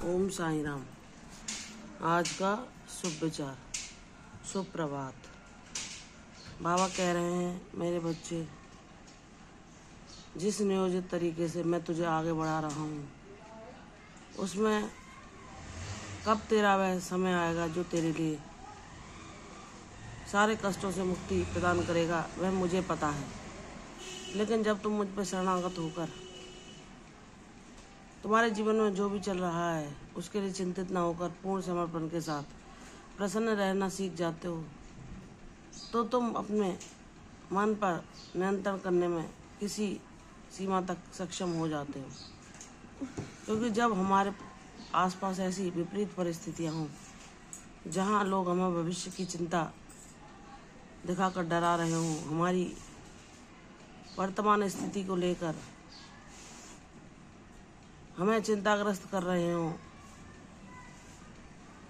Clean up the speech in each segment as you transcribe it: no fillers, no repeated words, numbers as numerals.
ओम साई राम। आज का शुभ विचार। शुभ प्रभात। बाबा कह रहे हैं, मेरे बच्चे, जिस नियोजित तरीके से मैं तुझे आगे बढ़ा रहा हूँ, उसमें कब तेरा वह समय आएगा जो तेरे लिए सारे कष्टों से मुक्ति प्रदान करेगा, वह मुझे पता है। लेकिन जब तुम मुझ पर शरणागत होकर तुम्हारे जीवन में जो भी चल रहा है उसके लिए चिंतित ना होकर पूर्ण समर्पण के साथ प्रसन्न रहना सीख जाते हो, तो तुम अपने मन पर नियंत्रण करने में किसी सीमा तक सक्षम हो जाते हो। क्योंकि जब हमारे आसपास ऐसी विपरीत परिस्थितियां हों जहां लोग हमें भविष्य की चिंता दिखाकर डरा रहे हों, हमारी वर्तमान स्थिति को लेकर हमें चिंताग्रस्त कर रहे हों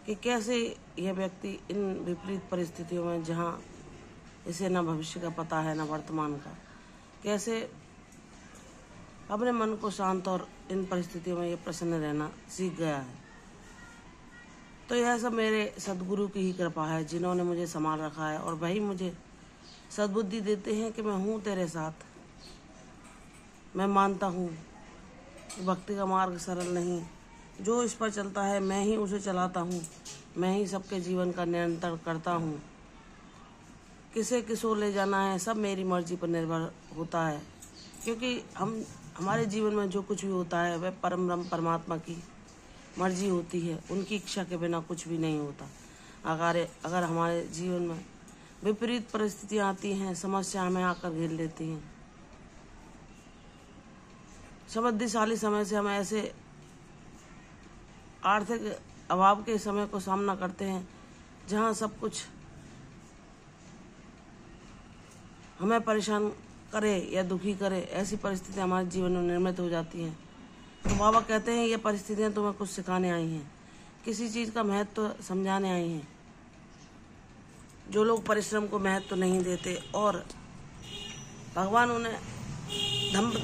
कि कैसे यह व्यक्ति इन विपरीत परिस्थितियों में, जहां इसे न भविष्य का पता है न वर्तमान का, कैसे अपने मन को शांत और इन परिस्थितियों में ये प्रसन्न रहना सीख गया है। तो यह सब मेरे सद्गुरु की ही कृपा है, जिन्होंने मुझे संभाल रखा है और वही मुझे सद्बुद्धि देते हैं कि मैं हूँ तेरे साथ। मैं मानता हूँ भक्ति का मार्ग सरल नहीं, जो इस पर चलता है मैं ही उसे चलाता हूँ, मैं ही सबके जीवन का नियंत्रण करता हूँ। किसे किसो ले जाना है सब मेरी मर्जी पर निर्भर होता है, क्योंकि हमारे जीवन में जो कुछ भी होता है वह परम ब्रह्म परमात्मा की मर्जी होती है। उनकी इच्छा के बिना कुछ भी नहीं होता। अगर हमारे जीवन में विपरीत परिस्थितियाँ आती हैं, समस्या हमें आकर घेर लेती हैं, समृद्धिशाली समय से हम ऐसे आर्थिक अभाव के समय को सामना करते हैं जहां सब कुछ हमें परेशान करे या दुखी करे, ऐसी परिस्थितियां हमारे जीवन में निर्मित हो जाती हैं। तो बाबा कहते हैं ये परिस्थितियां तुम्हें कुछ सिखाने आई हैं, किसी चीज़ का महत्व समझाने आई हैं। जो लोग परिश्रम को महत्व नहीं देते और भगवान उन्हें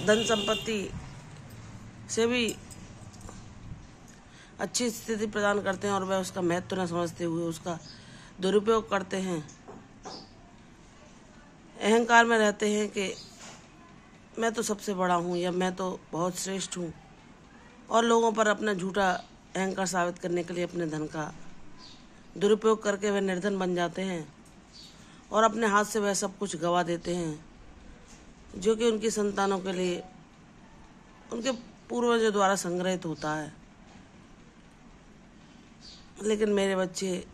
धन संपत्ति से भी अच्छी स्थिति प्रदान करते हैं और वह उसका महत्व न समझते हुए उसका दुरुपयोग करते हैं, अहंकार में रहते हैं कि मैं तो सबसे बड़ा हूँ या मैं तो बहुत श्रेष्ठ हूँ, और लोगों पर अपना झूठा अहंकार साबित करने के लिए अपने धन का दुरुपयोग करके वह निर्धन बन जाते हैं और अपने हाथ से वह सब कुछ गवा देते हैं जो कि उनकी संतानों के लिए उनके पूर्वजों द्वारा संग्रहित होता है। लेकिन मेरे बच्चे,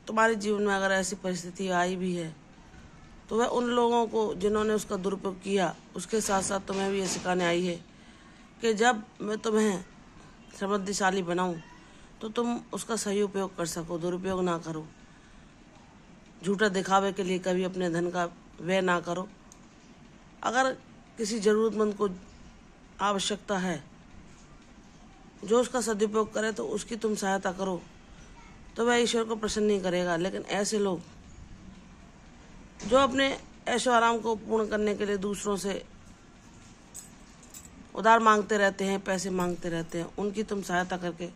तुम्हारे जीवन में अगर ऐसी परिस्थिति आई भी है तो वह उन लोगों को जिन्होंने उसका दुरुपयोग किया, उसके साथ साथ तुम्हें भी ये सिखाने आई है कि जब मैं तुम्हें समृद्धिशाली बनाऊं तो तुम उसका सही उपयोग कर सको, दुरुपयोग ना करो। झूठा दिखावे के लिए कभी अपने धन का व्यय ना करो। अगर किसी जरूरतमंद को आवश्यकता है जो उसका सदुपयोग करे तो उसकी तुम सहायता करो, तो वह ईश्वर को प्रसन्न नहीं करेगा। लेकिन ऐसे लोग जो अपने ऐशो आराम को पूर्ण करने के लिए दूसरों से उधार मांगते रहते हैं, पैसे मांगते रहते हैं, उनकी तुम सहायता करके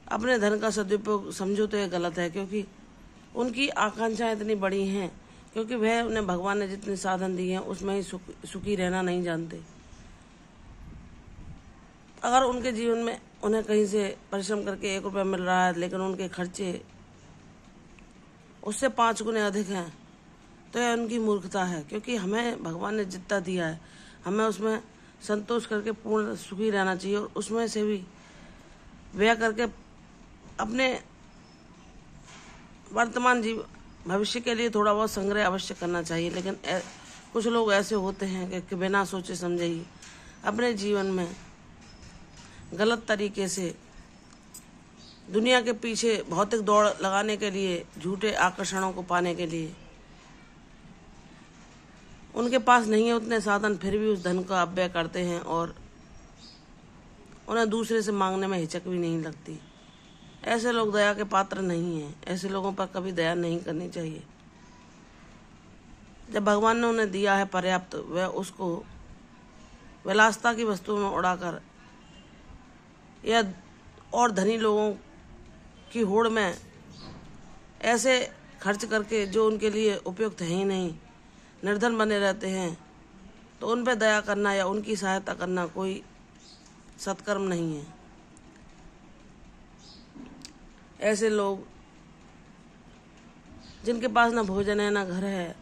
अपने धन का सदुपयोग समझो तो ये गलत है, क्योंकि उनकी आकांक्षाएं इतनी बड़ी हैं, क्योंकि वह उन्हें भगवान ने जितने साधन दिए हैं उसमें ही सुखी रहना नहीं जानते। अगर उनके जीवन में उन्हें कहीं से परिश्रम करके 1 रुपया मिल रहा है लेकिन उनके खर्चे उससे 5 गुने अधिक हैं, तो यह उनकी मूर्खता है। क्योंकि हमें भगवान ने जितना दिया है हमें उसमें संतोष करके पूर्ण सुखी रहना चाहिए और उसमें से भी व्यय करके अपने वर्तमान भविष्य के लिए थोड़ा बहुत संग्रह अवश्य करना चाहिए। लेकिन कुछ लोग ऐसे होते हैं कि बिना सोचे समझे ही अपने जीवन में गलत तरीके से दुनिया के पीछे भौतिक दौड़ लगाने के लिए, झूठे आकर्षणों को पाने के लिए, उनके पास नहीं है उतने साधन, फिर भी उस धन का अपव्यय करते हैं और उन्हें दूसरे से मांगने में हिचक भी नहीं लगती। ऐसे लोग दया के पात्र नहीं हैं। ऐसे लोगों पर कभी दया नहीं करनी चाहिए। जब भगवान ने उन्हें दिया है पर्याप्त, वह उसको विलासिता की वस्तुओं में उड़ाकर या और धनी लोगों की होड़ में ऐसे खर्च करके जो उनके लिए उपयुक्त है ही नहीं, निर्धन बने रहते हैं, तो उन पर दया करना या उनकी सहायता करना कोई सत्कर्म नहीं है। ऐसे लोग जिनके पास ना भोजन है ना घर है,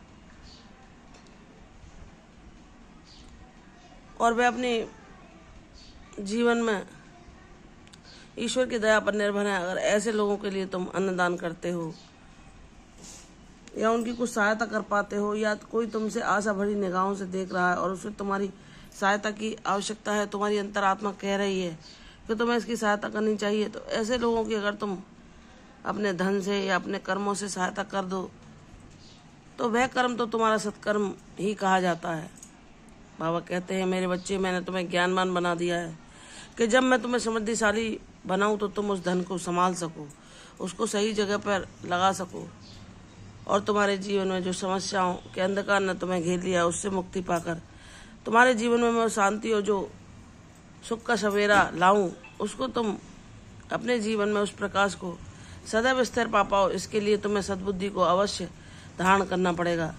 और वे अपने जीवन में ईश्वर की दया पर निर्भर हैं, अगर ऐसे लोगों के लिए तुम अन्नदान करते हो या उनकी कुछ सहायता कर पाते हो, या कोई तुमसे आशा भरी निगाहों से देख रहा है और उसे तुम्हारी सहायता की आवश्यकता है, तुम्हारी अंतरात्मा कह रही है कि तुम्हें इसकी सहायता करनी चाहिए, तो ऐसे लोगों की अगर तुम अपने धन से या अपने कर्मों से सहायता कर दो तो वह कर्म तो तुम्हारा सत्कर्म ही कहा जाता है। बाबा कहते हैं, मेरे बच्चे, मैंने तुम्हें ज्ञानवान बना दिया है कि जब मैं तुम्हें समृद्धिशाली बनाऊं तो तुम उस धन को संभाल सको, उसको सही जगह पर लगा सको, और तुम्हारे जीवन में जो समस्याओं के अंधकार ने तुम्हें घेर लिया उससे मुक्ति पाकर तुम्हारे जीवन में मैं शांति और जो सुख का सवेरा लाऊं, उसको तुम अपने जीवन में उस प्रकाश को सदैव स्थिर पा पाओ। इसके लिए तुम्हें सद्बुद्धि को अवश्य धारण करना पड़ेगा।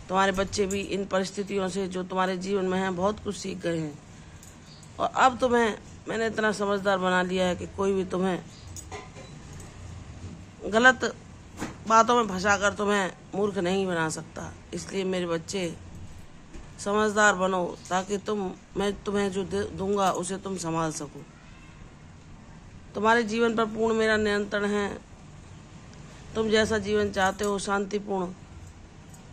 तुम्हारे बच्चे भी इन परिस्थितियों से जो तुम्हारे जीवन में हैं बहुत कुछ सीख गए हैं, और अब तुम्हें मैंने इतना समझदार बना लिया है कि कोई भी तुम्हें गलत बातों में फंसाकर तुम्हें मूर्ख नहीं बना सकता। इसलिए मेरे बच्चे, समझदार बनो ताकि मैं तुम्हें जो दूंगा उसे तुम संभाल सको। तुम्हारे जीवन पर पूर्ण मेरा नियंत्रण है। तुम जैसा जीवन चाहते हो, शांतिपूर्ण,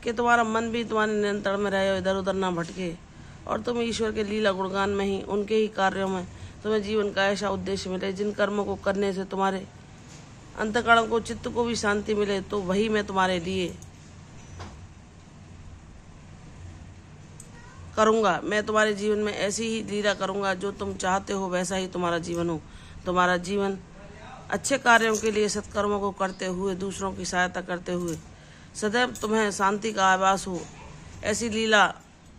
कि तुम्हारा मन भी तुम्हारे नियंत्रण में रहे, इधर उधर ना भटके, और तुम ईश्वर के लीला गुणगान में ही, उनके ही कार्यों में तुम्हें जीवन का ऐसा उद्देश्य मिले जिन कर्मों को करने से तुम्हारे अंतःकरण को, चित्त को भी शांति मिले, तो वही मैं तुम्हारे लिए करूँगा। मैं तुम्हारे जीवन में ऐसी ही लीला करूँगा जो तुम चाहते हो वैसा ही तुम्हारा जीवन हो। तुम्हारा जीवन अच्छे कार्यों के लिए, सत्कर्मों को करते हुए, दूसरों की सहायता करते हुए सदैव तुम्हें शांति का आभास हो, ऐसी लीला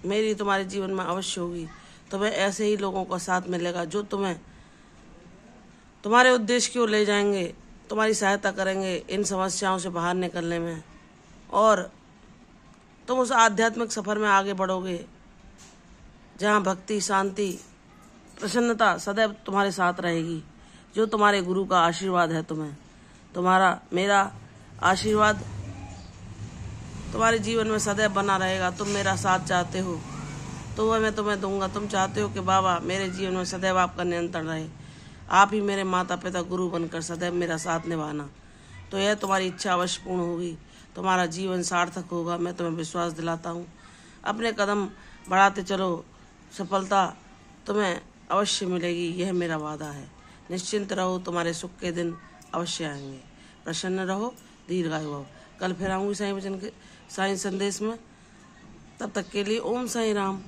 मेरी तुम्हारे जीवन में अवश्य होगी। तुम्हें ऐसे ही लोगों का साथ मिलेगा जो तुम्हें तुम्हारे उद्देश्य की ओर ले जाएंगे, तुम्हारी सहायता करेंगे इन समस्याओं से बाहर निकलने में, और तुम उस आध्यात्मिक सफर में आगे बढ़ोगे जहाँ भक्ति, शांति, प्रसन्नता सदैव तुम्हारे साथ रहेगी, जो तुम्हारे गुरु का आशीर्वाद है। तुम्हारा मेरा आशीर्वाद तुम्हारे जीवन में सदैव बना रहेगा। तुम मेरा साथ चाहते हो तो वह मैं तुम्हें दूंगा। तुम चाहते हो कि बाबा मेरे जीवन में सदैव आपका नियंत्रण रहे, आप ही मेरे माता पिता गुरु बनकर सदैव मेरा साथ निभाना, तो यह तुम्हारी इच्छा अवश्य पूर्ण होगी, तुम्हारा जीवन सार्थक होगा। मैं तुम्हें विश्वास दिलाता हूँ। अपने कदम बढ़ाते चलो, सफलता तुम्हें अवश्य मिलेगी, यह मेरा वादा है। निश्चिंत रहो, तुम्हारे सुख के दिन अवश्य आएंगे। प्रसन्न रहो, दीर्घायु भव। कल फिर आऊँगी साईं वचन के साईं संदेश में। तब तक के लिए ओम साईं राम।